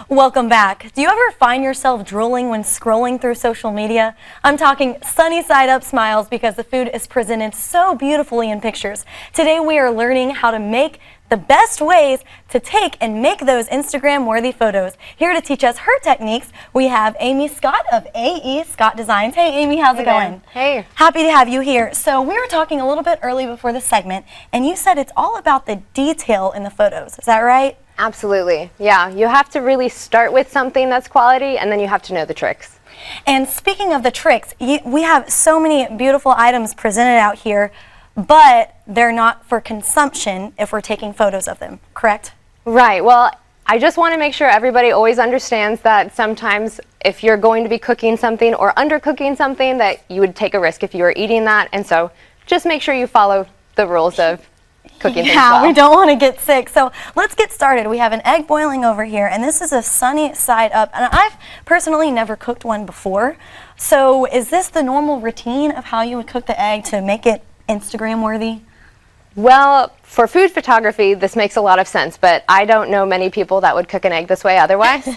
Welcome back. Do you ever find yourself drooling when scrolling through social media? I'm talking sunny side up smiles because the food is presented so beautifully in pictures. Today we are learning how to make the best ways to take and make those Instagram worthy photos. Here to teach us her techniques, we have Amy Scott of AE Scott Designs. Hey Amy, how's it going? Hey. Happy to have you here. So we were talking a little bit early before the segment and you said it's all about the detail in the photos. Is that right? Absolutely. Yeah, you have to really start with something that's quality and then you have to know the tricks. And speaking of the tricks, we have so many beautiful items presented out here, but they're not for consumption if we're taking photos of them, correct? Right. Well, I just want to make sure everybody always understands that sometimes if you're going to be cooking something or undercooking something, that you would take a risk if you were eating that. And so just make sure you follow the rules of cooking things well. We don't want to get sick. So let's get started. We have an egg boiling over here, and this is a sunny side up. And I've personally never cooked one before. So is this the normal routine of how you would cook the egg to make it Instagram worthy? Well, for food photography, this makes a lot of sense, but I don't know many people that would cook an egg this way otherwise.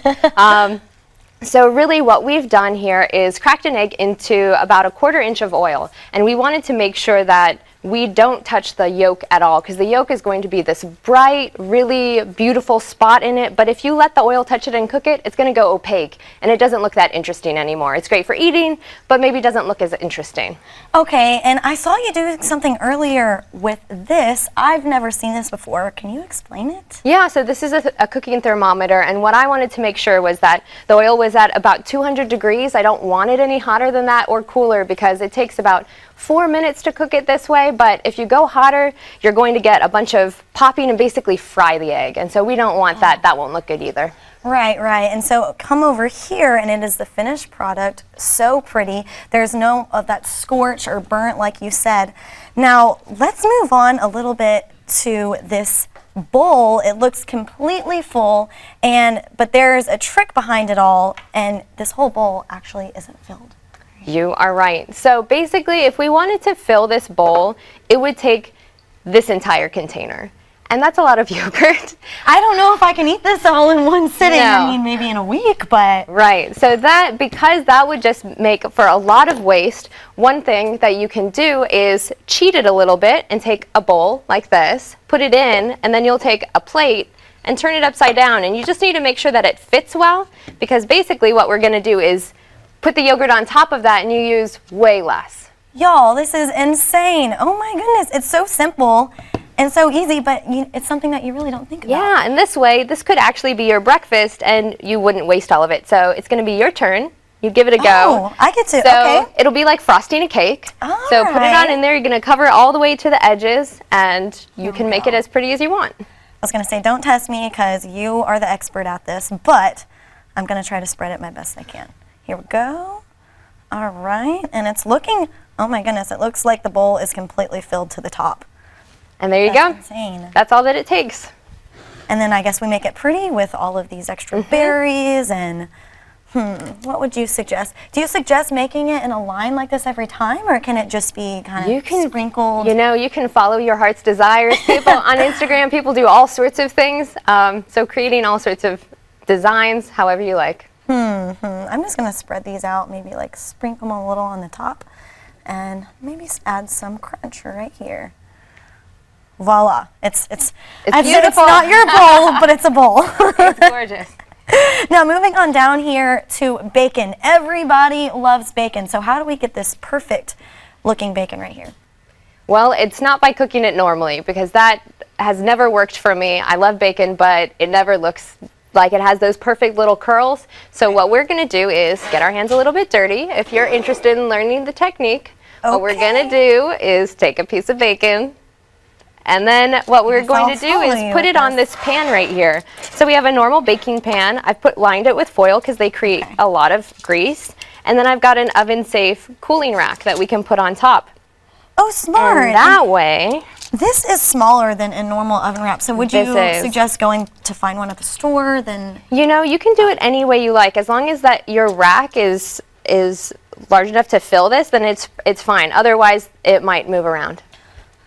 So really what we've done here is cracked an egg into about 1/4 inch of oil, and we wanted to make sure that we don't touch the yolk at all, because the yolk is going to be this bright, really beautiful spot in it, but if you let the oil touch it and cook it, it's going to go opaque, and it doesn't look that interesting anymore. It's great for eating, but maybe doesn't look as interesting. Okay, and I saw you do something earlier with this. I've never seen this before. Can you explain it? Yeah, so this is a cooking thermometer, and what I wanted to make sure was that the oil was at about 200 degrees. I don't want it any hotter than that or cooler, because it takes about 4 minutes to cook it this way, but if you go hotter, you're going to get a bunch of popping and basically fry the egg, and so we don't want that. That won't look good either. Right, right. And so come over here, and it is the finished product. So pretty. There's no of that scorch or burnt like you said. Now, let's move on a little bit to this bowl. It looks completely full, but there's a trick behind it all, and this whole bowl actually isn't filled. You are right. So basically, if we wanted to fill this bowl, it would take this entire container. And that's a lot of yogurt. I don't know if I can eat this all in one sitting. No. I mean, maybe in a week, but... Right. So because that would just make for a lot of waste, one thing that you can do is cheat it a little bit and take a bowl like this, put it in, and then you'll take a plate and turn it upside down. And you just need to make sure that it fits well, because basically what we're going to do is put the yogurt on top of that and you use way less. Y'all, this is insane. Oh my goodness. It's so simple and so easy, but it's something that you really don't think about. Yeah, and this way, this could actually be your breakfast and you wouldn't waste all of it. So it's going to be your turn. You give it a go. Oh, I get to, so okay. It'll be like frosting a cake. So put it on in there. You're going to cover it all the way to the edges, and you can make it as pretty as you want. I was going to say, don't test me because you are the expert at this, but I'm going to try to spread it my best I can. Here we go. All right, and it's looking, oh my goodness, it looks like the bowl is completely filled to the top. And there you go. Insane. That's all that it takes. And then I guess we make it pretty with all of these extra berries and, what would you suggest? Do you suggest making it in a line like this every time, or can it just be kind of sprinkled? You know, you can follow your heart's desires. People on Instagram, people do all sorts of things. So creating all sorts of designs, however you like. I'm just going to spread these out, maybe like sprinkle them a little on the top, and maybe add some crunch right here. Voila. It's beautiful. It's not your bowl, but it's a bowl. It's gorgeous. Now moving on down here to bacon. Everybody loves bacon, so how do we get this perfect looking bacon right here? Well, it's not by cooking it normally, because that has never worked for me. I love bacon, but it never looks like it has those perfect little curls. So what we're going to do is get our hands a little bit dirty. If you're interested in learning the technique, what we're going to do is take a piece of bacon, and then what we're going to do is put it on this pan right here. So we have a normal baking pan. I've lined it with foil because they create a lot of grease. And then I've got an oven-safe cooling rack that we can put on top. Oh, smart. And that way... This is smaller than a normal oven wrap, so would you suggest going to find one at the store? Then you know, you can do it any way you like, as long as that your rack is large enough to fill this. Then it's fine. Otherwise, it might move around.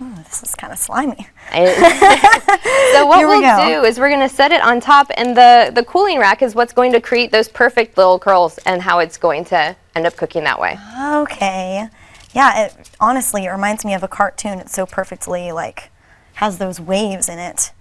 Ooh, this is kind of slimy. So what Here we we'll go. do is we're going to set it on top, and the cooling rack is what's going to create those perfect little curls and how it's going to end up cooking that way. Okay. Yeah, honestly, it reminds me of a cartoon. It's so perfectly, like, has those waves in it.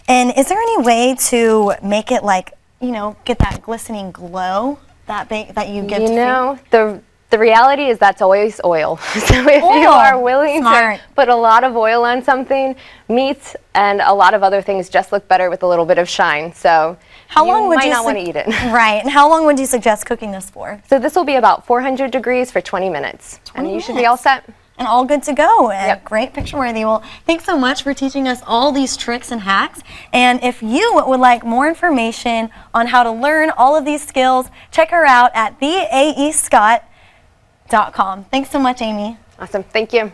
And is there any way to make it, like, you know, get that glistening glow that you give to You know, the reality is that's always oil. So if you Oil. are willing Smart. to put a lot of oil on something, meats and a lot of other things just look better with a little bit of shine. So How long would might you not want to eat it. Right. And how long would you suggest cooking this for? So this will be about 400 degrees for 20 minutes. 20 and you should be minutes. all set. And all good to go. And Yep. great picture worthy. Well, thanks so much for teaching us all these tricks and hacks. And if you would like more information on how to learn all of these skills, check her out at theaescott.com. Thanks so much, Amy. Awesome. Thank you.